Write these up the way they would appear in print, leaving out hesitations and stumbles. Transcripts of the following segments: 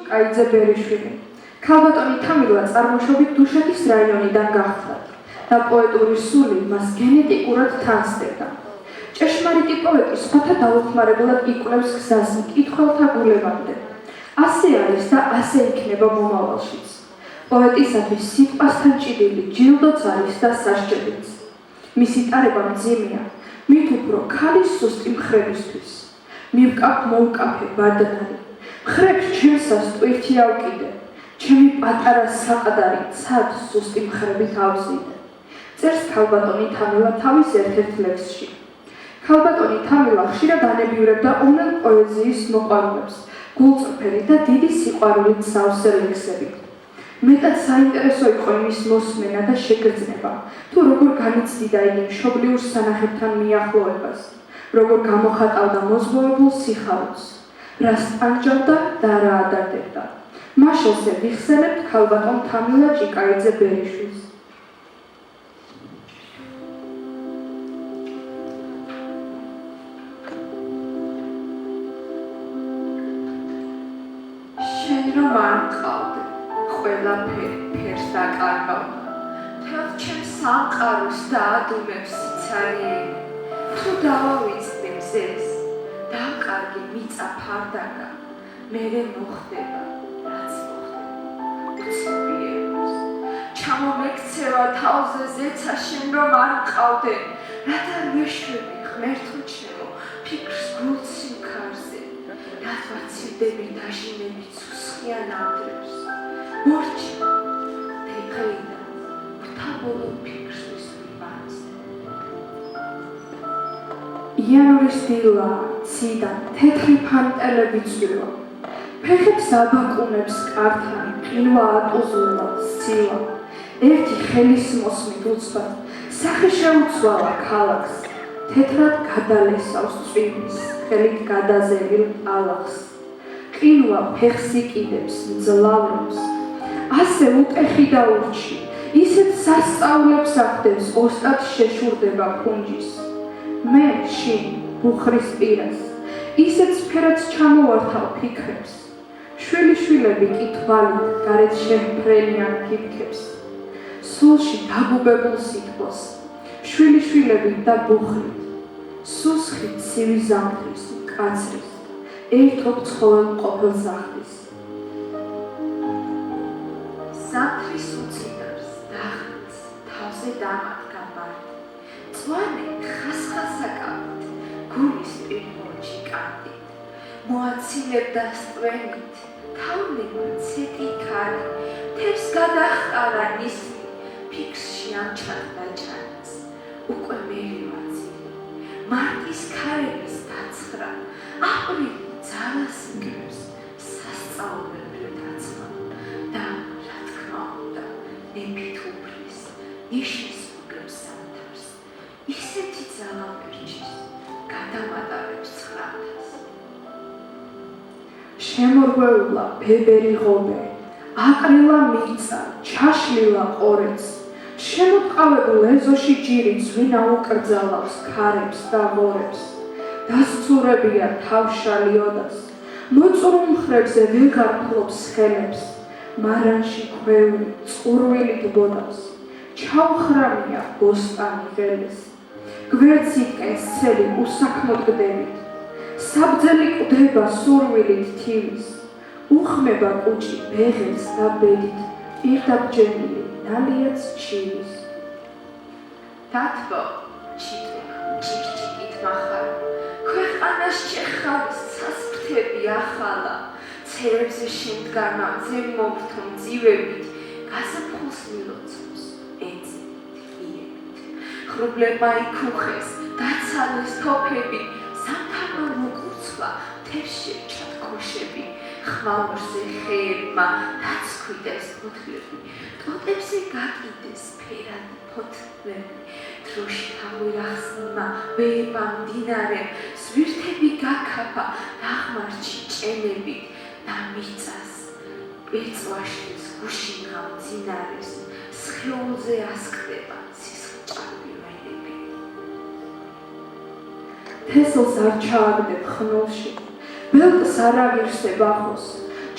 კაიძე ბერიშვილი. ქალბატონი თამილა წარმოშობით დუშეთის რაიონიდან გახდა და პოეტური სული მას გენეტიკურად თანსდებდა. ჭეშმარიტი პოეტი სხვათა დაუხმარებლად იკვლევს გზას მკითხველთა გულებამდე. ასე არის და ასე იქნება მომავალშიც. პოეტისათვის სიტყვასთან ჭიდილი ჯილდოც არის და სასჯელიც. მისი ტარება მძიმეა, მით უფრო ქალის სუსტი მხრებისთვის. მივკაფ მოვკაფე ბარდნარი. მხრებს ჩემსას ტვირთი ავკიდე, ჩემი პატარა საყდარი ცად სუსტი მხრებით ავზიდე. წერს ქალბატონი თამილა თავის ერთ-ერთ ლექსში. ქალბატონი თამილა ხშირად ანებიურებდა ონელ პოეზიის მოყვარულებს, გულწრფელი და დიდი სიყვარულით სავსე ლექსებით. მეტად საინტერესო იყო იმის მოსმენა და შეგრძნება, თუ როგორ განიცდიდა იგი მშობლიურ სანახებთან მიახლოებას, როგორ გამოხატავდა მოზღვოებულ სიხარულს, რას ტანჯავდა და რა ადარდებდა. მაშასე ვიხსენებთ ქალბატონ თამილა ჭიკაიძე ბერიშვილს. შენ რომ არ მყავდე, ყველაფერი ფერს დაკარგავდა, თელ ჩემს სამყაროს დაადუმებს სიცარიელი. თუ დავავიწყდე მზეს, დავკარგი მიწა ფარდაკა, მერე მოხდება, რაც მოხდება, უცებიერებს. ჩამომექცევა თავზე ზეცა შენ რომ არ მყავდე, რათა მეშვები ღმერთო ჩემო, ფიქრს გულსიმქარზე, რაც ვაცილდები დაჟინებით სუსხიან ამდრებს. მორჩი, თექრიდა, ღვთაბოლო ფიქრს ვისვიბანს. იანურის დილა, ციდან თეთრი ფანტელები წვივა. ფეხებს აბაკუნებს კართანი, ყინვა ატუზულა, სილა. ერთი ხელის მოსმით უცბად, სახე შეუცვალა ქალაქს. თეთრად გადალესავს წვიმის, ხელით გადაზევილ ალახს. ყინვა ფეხს იკიდებს, მძლავრობს. ასე უტეხი და ურჩი, ისეთ სასწაულებს ახდენს, ოსტად შეშურდება ფუნჯის. მე შინ ბუხრის პირას, ისეთ სფერად ჩამოვართავ ფიქრებს. შვილიშვილები კი თვალით გარეთ შემფრენიან ფიფქებს. სულში დაგუბებულ სიტყვას, შვილიშვილები და ბუხრით, სუსხით ცივი ზამთრის, კაცრის, ერთობ ცხოველ ყოფილს ახდის. ზამთრის უცინავს დახტს, თავზე დამადგა მარტი. წვანე ხასხასაკავით, გულის პირმოჩი კანდით. მოაცილებდა სწვენით, თავლება ცეტი ქარი, თებს გადახყარა ნისი, ფიქრში ამჩადდა ჭანიც. უკვე მერევაცილი, მარტის ქარების დაცხრა, აპრილი ძალას იგებს, სასწაულებრივ დაცხრა და რა თქმა უნდა, ნებით უფრის, ნიშის უგებს სამთარს, ისეთი ძალა მერჩის, გადამატარებს ცხრათას. შემორღვეულა ბებერი ღობე, აკრილა მიწა, ჩაშლილა ყორეც. შემოტყავებულ ეზოში ჯირიც ვინ აუკრძალავს ქარებს და ღორებს. დასცურებია თავშალი ოდას, მოწურულ მხრებზე ვეღარ ფლობს ხელებს. მარანში ქვეული წყურვილით ბოდავს, ჩაუხრამია ბოსტანი ღელეს. გვერდს იტკენს ცელი უსაქმოდ გდებით, საბძელი კვდება სურვილით თივის. უხმება კუჭი ბეღელს და ბედით, პირდაბჯენილი ნალიაც ჩივის. დათბო, ჭიკჭიკით მახარ, ქვეყანას ჩეხავის სასფრთები ახალა, ცერებზე შემდგარმა ზემმობრთო მძივებით, გაზაფხულს მილოცავს, ეძებით, იებით. ხრუბლებმა იქუხეს, დაცალეს თოფები, ზამთარმა მოკურცვა, თევს შევჩად ქოშები, ხმაურზე ხეებმა დაცქვიტეს ფოთლები, ტოტებზე გაკიდეს ფერადი ფოთლები, დროში თავირახსნმა, ვეება მდინარემ, სვირთები გაქაფა, დაღმართში ჭენებით და მიწას, პეწვაშლის გუშინღა მძინარეს, სხეულზე ასკდება სისხლჭარბი ველები. თესლს არ ჩააგდებ ხნულში, ბელტს არ აღირსებ ახოს,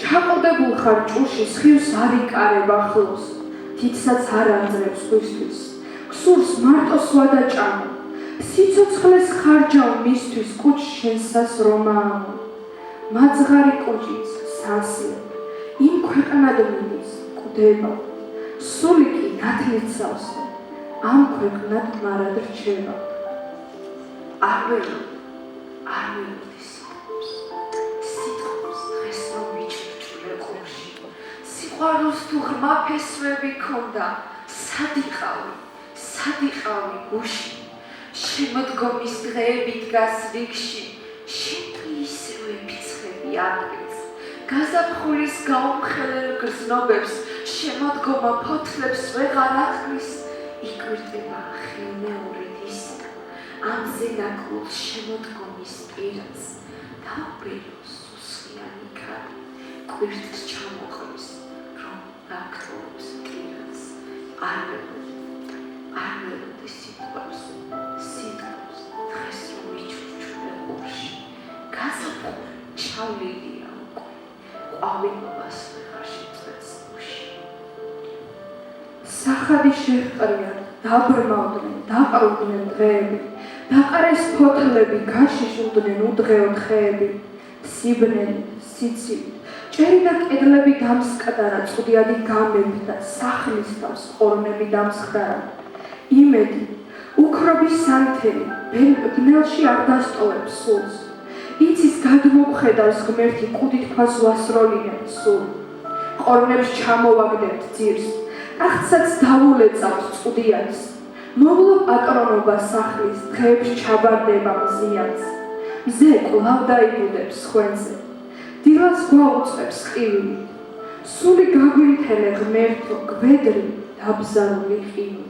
ჩაყოლდებულ ხარ ჭუში სხივს არ იკარებ ახლოს თითსაც არ აძრებს ხვისთვის ქსურს მარტო სვადაჭამო სიცოცხლეს ხარჯავ მისთვის კუჩ შენსას რომაამო მაძღარი კუჭიც სასია იმ ქვეყნად მიდის კვდება სული კი ნათლიცავს ამ ქვეყნად მარად რჩება არ ველოდი სიტყვებს დღეს რომ მიჩვენე ყურში სიყვარულს თუ ღრმა ფესვები ქონდა სად იყავი გუში შემოდგომის დღეები დგას რიგში შენ თუ ისევე ფიცხები აკლის გაზაფხულის გაუმხელელ გრძნობებს შემოდგომა ფოთლებს ვეღარ აკლის იკვირდება ხელმეორედ ისიც ამზე ნაკლულ შემოდგომის პირას დაუბრუნოს სუსხიანი ქარი კვირტს ჩამოყრის რომ დაგთხოვს პირას არ ველოდი სიტყვებს დღეს რომ მიჩვენე ყურში გაზაფხული ჩავლილია უკვე ყვავილობას ვეღარ შეწყვეტს გუში სახადი შეჰყრიათ დაბრმავდნენ დაყრუდნენ დღეები დაყარეს ფოთლები გაშიშულდნენ უდღეოდ ხეები სიბნელი სიცივით ჭერი და კედლები დამსკდარა წვდიადი გამებდა სახლის თავს ყორნები დამსხდარა იმედი უქრობის სანთელი ბნელში არ დასტოვებს სულს იცის გადმოგხედავს ღმერთი კუდით ქვას ვასროლინებ სულ ყორნებს ჩამოვაგდებთ ძირს ტახტსაც დავულეწავთ წვდიანს მოვლო პატრონობა სახლის დღეებს ჩაბარდება მზიანს მზე კვლავ დაიბუდებს ხვენზე დილას გვაუწყებს ყივილი სული გაგვინთელე ღმერთო გვედრი დაბზარული ყივი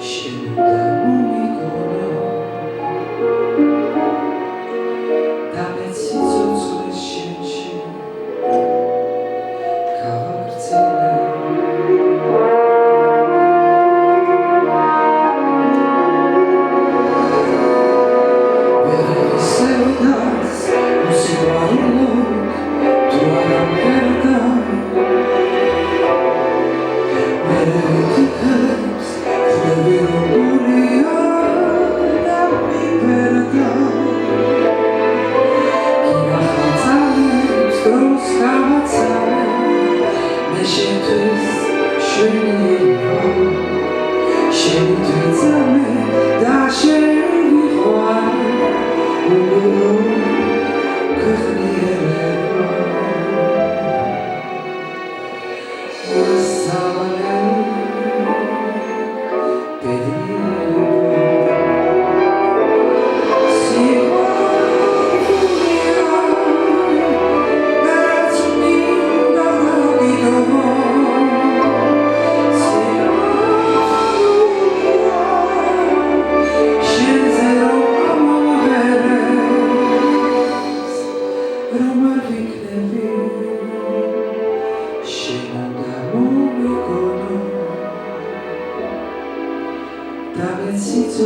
Shinu da mumi kono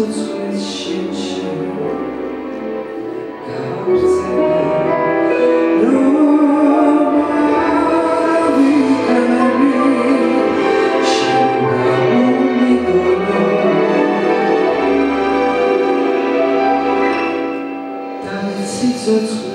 ცოცხლის შენში გავრძელა რომ ავიღები შენ გამომიგონო და ცოცხლის